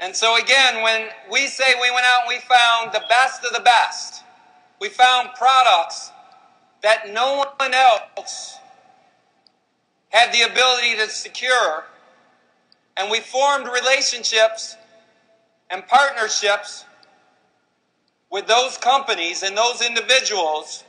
And so again, when we say we went out and we found the best of the best, we found products that no one else had the ability to secure, and we formed relationships and partnerships with those companies and those individuals,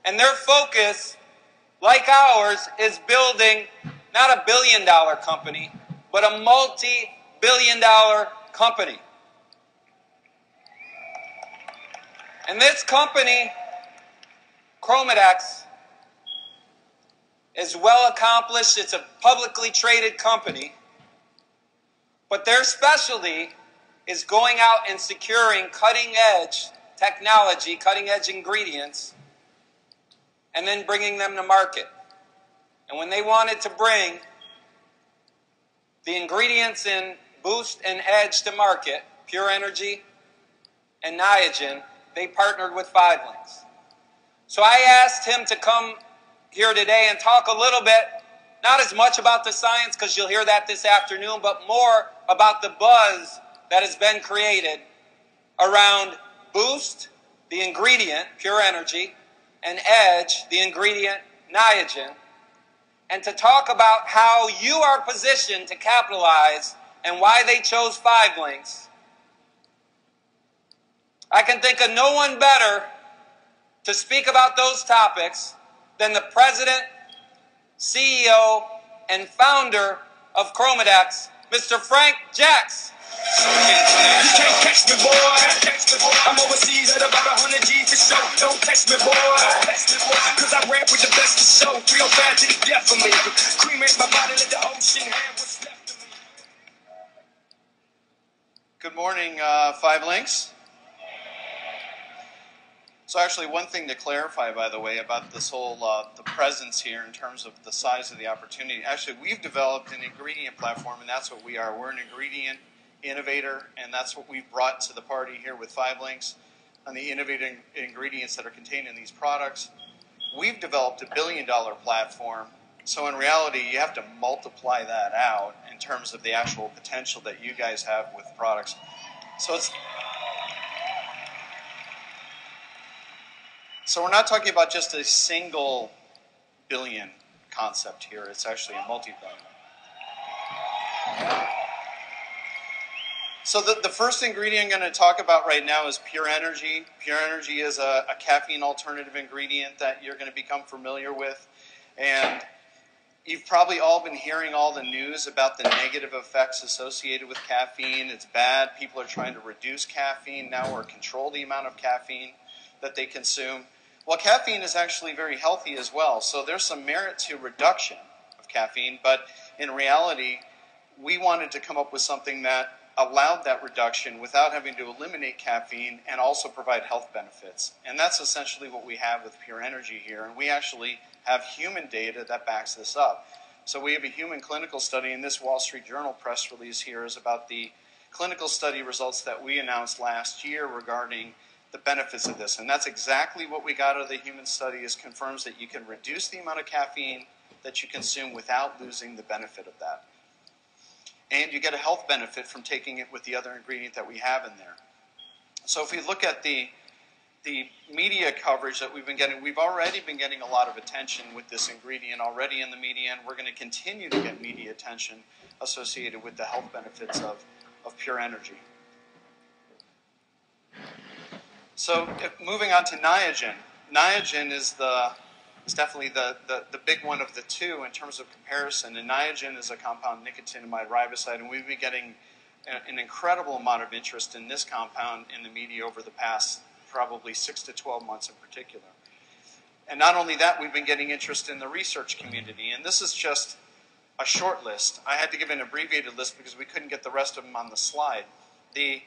and their focus, like ours, is building not a billion-dollar company, but a multi-billion-dollar company. And this company, Chromadex, is well accomplished. It's a publicly traded company, but their specialty is going out and securing cutting-edge technology, cutting-edge ingredients, and then bringing them to market. And when they wanted to bring the ingredients in Boost and Edge to market, Pure Energy and Niagen, they partnered with 5-Links. So I asked him to come here today and talk a little bit, not as much about the science, because you'll hear that this afternoon, but more about the buzz that has been created around Boost, the ingredient, Pure Energy, and Edge, the ingredient, Niagen, and to talk about how you are positioned to capitalize and why they chose 5-Links. I can think of no one better to speak about those topics than the president, CEO, and founder of Chromadex, Mr. Frank Jacks. You can't catch me, boy. I'm overseas at about 100 G's to show. Don't test me, boy. Cause I rap with the best to show. 305 to the death for me. Cremate my body, let the ocean have what's left of me. Good morning, 5-Links. So actually, one thing to clarify, by the way, about this whole the presence here in terms of the size of the opportunity. Actually, we've developed an ingredient platform, and that's what we are. We're an ingredient innovator, and that's what we've brought to the party here with 5-Links on the innovative ingredients that are contained in these products. We've developed $1 billion platform, so in reality, you have to multiply that out in terms of the actual potential that you guys have with products. So we're not talking about just a single billion concept here. It's actually a multi-billion. So the first ingredient I'm going to talk about right now is Pure Energy. Pure Energy is a caffeine alternative ingredient that you're going to become familiar with. And you've probably all been hearing all the news about the negative effects associated with caffeine. It's bad. People are trying to reduce caffeine now or control the amount of caffeine that they consume. Well, caffeine is actually very healthy as well. So there's some merit to reduction of caffeine. But in reality, we wanted to come up with something that allowed that reduction without having to eliminate caffeine and also provide health benefits. And that's essentially what we have with Pure Energy here. And we actually have human data that backs this up. So we have a human clinical study, and this Wall Street Journal press release here is about the clinical study results that we announced last year regarding the benefits of this. And that's exactly what we got out of the human study, is confirms that you can reduce the amount of caffeine that you consume without losing the benefit of that. And you get a health benefit from taking it with the other ingredient that we have in there. So if we look at the media coverage that we've been getting, we've already been getting a lot of attention with this ingredient already in the media, and we're going to continue to get media attention associated with the health benefits of Pure Energy. So moving on to Niagen. Niagen is definitely the big one of the two in terms of comparison. And Niagen is a compound nicotinamide riboside, and we've been getting an incredible amount of interest in this compound in the media over the past probably 6 to 12 months in particular. And not only that, we've been getting interest in the research community. And this is just a short list. I had to give an abbreviated list because we couldn't get the rest of them on the slide. The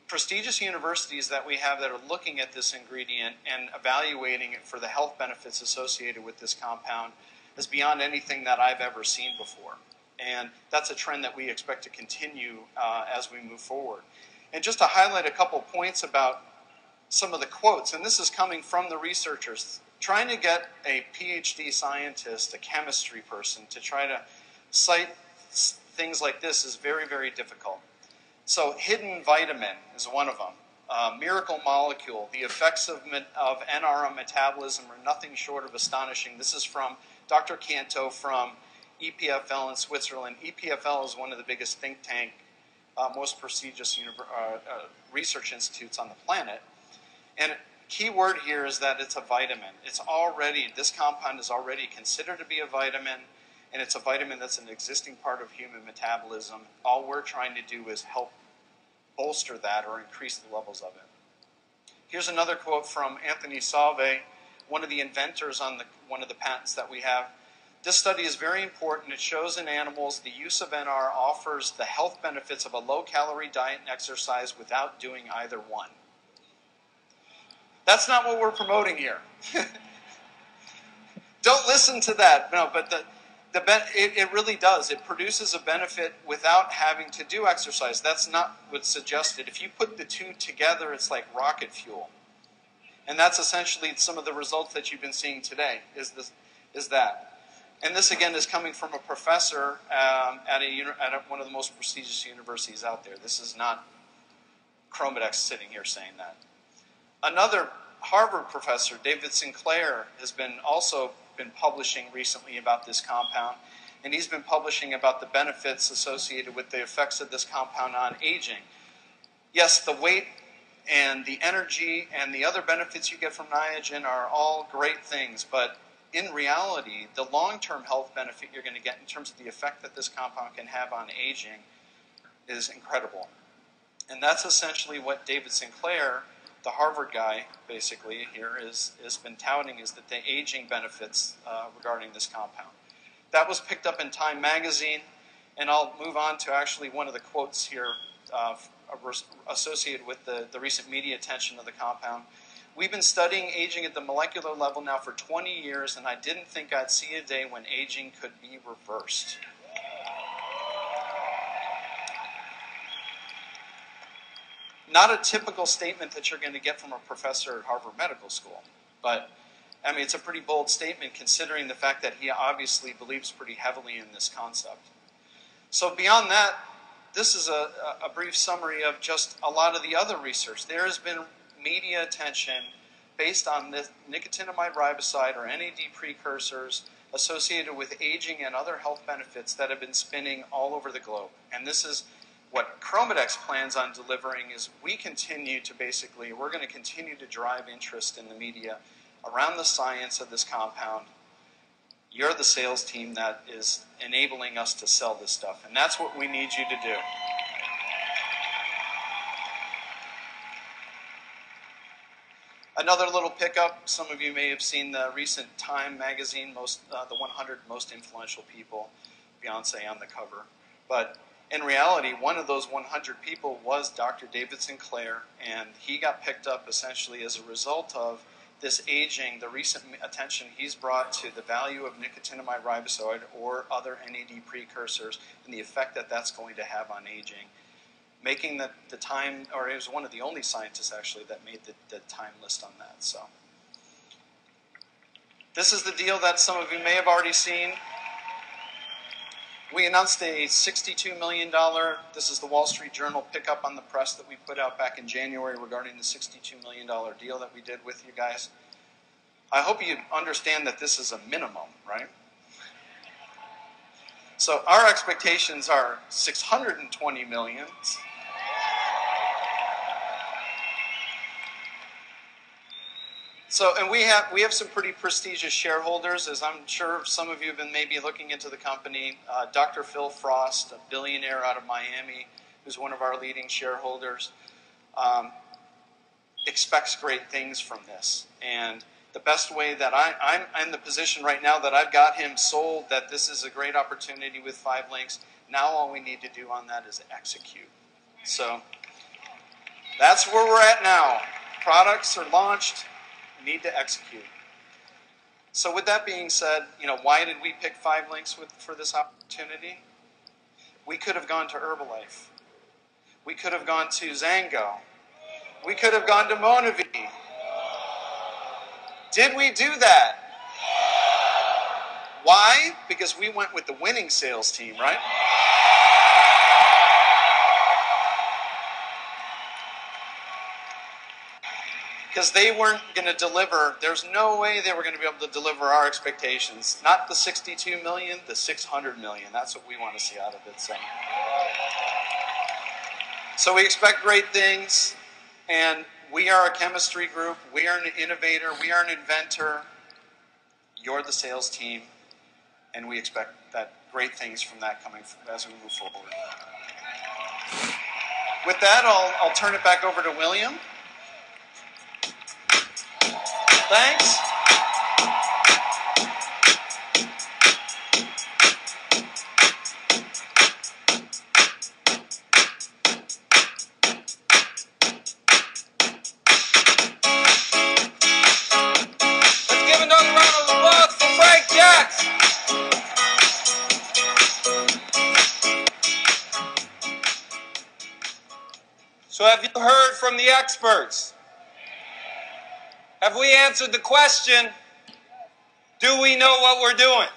prestigious universities that we have that are looking at this ingredient and evaluating it for the health benefits associated with this compound is beyond anything that I've ever seen before. And that's a trend that we expect to continue as we move forward. And just to highlight a couple points about some of the quotes, and this is coming from the researchers, trying to get a PhD scientist, a chemistry person, to try to cite things like this is very, very difficult. So hidden vitamin is one of them. Miracle molecule. The effects of NR on metabolism are nothing short of astonishing. This is from Dr. Canto from EPFL in Switzerland. EPFL is one of the biggest think tank, most prestigious research institutes on the planet. And key word here is that it's a vitamin. This compound is already considered to be a vitamin, and it's a vitamin that's an existing part of human metabolism. All we're trying to do is help bolster that or increase the levels of it. Here's another quote from Anthony Salve, one of the inventors on one of the patents that we have. This study is very important. It shows in animals the use of NR offers the health benefits of a low-calorie diet and exercise without doing either one. That's not what we're promoting here. Don't listen to that. No, but it really does. It produces a benefit without having to do exercise. That's not what's suggested. If you put the two together, it's like rocket fuel. And that's essentially some of the results that you've been seeing today, is that. And this, again, is coming from a professor at one of the most prestigious universities out there. This is not Chromadex sitting here saying that. Another Harvard professor, David Sinclair, has also been publishing recently about this compound, and he's been publishing about the benefits associated with the effects of this compound on aging. Yes, the weight and the energy and the other benefits you get from Niagen are all great things, but in reality, the long-term health benefit you're going to get in terms of the effect that this compound can have on aging is incredible. And that's essentially what David Sinclair, the Harvard guy, basically here, has been touting, is that the aging benefits regarding this compound. That was picked up in Time magazine, and I'll move on to actually one of the quotes here associated with the recent media attention of the compound. We've been studying aging at the molecular level now for 20 years, and I didn't think I'd see a day when aging could be reversed. Not a typical statement that you're going to get from a professor at Harvard Medical School, but I mean, it's a pretty bold statement considering the fact that he obviously believes pretty heavily in this concept. So beyond that, this is a brief summary of just a lot of the other research. There has been media attention based on the nicotinamide riboside or NAD precursors associated with aging and other health benefits that have been spinning all over the globe. And this is what Chromadex plans on delivering. Is we're going to continue to drive interest in the media around the science of this compound. You're the sales team that is enabling us to sell this stuff, and that's what we need you to do. Another little pickup, some of you may have seen the recent Time magazine, the 100 most influential people, Beyonce on the cover. But in reality, one of those 100 people was Dr. David Sinclair, and he got picked up essentially as a result of this aging, the recent attention he's brought to the value of nicotinamide riboside or other NAD precursors and the effect that that's going to have on aging. Making the Time, or he was one of the only scientists actually that made the Time list on that. So this is the deal that some of you may have already seen. We announced a $62 million, this is the Wall Street Journal pickup on the press that we put out back in January regarding the $62 million deal that we did with you guys. I hope you understand that this is a minimum, right? So our expectations are $620 million. So, and we have some pretty prestigious shareholders, as I'm sure some of you have been maybe looking into the company. Dr. Phil Frost, a billionaire out of Miami, who's one of our leading shareholders, expects great things from this. And the best way that I'm in the position right now that I've got him sold that this is a great opportunity with 5 links. Now all we need to do on that is execute. So that's where we're at now. Products are launched. We need to execute. So with that being said, why did we pick 5 links for this opportunity? We could have gone to Herbalife. We could have gone to Zango. We could have gone to Monavi. Did we do that? Why? Because we went with the winning sales team, right? because they weren't going to deliver. There's no way they were going to be able to deliver our expectations. Not the 62 million, the 600 million. That's what we want to see out of it. So we expect great things, and we are a chemistry group. We are an innovator. We are an inventor. You're the sales team, and we expect that great things from that coming as we move forward. With that, I'll turn it back over to William. Thanks. Let's give another round of applause for Frank Jacks. So have you heard from the experts? Have we answered the question, do we know what we're doing?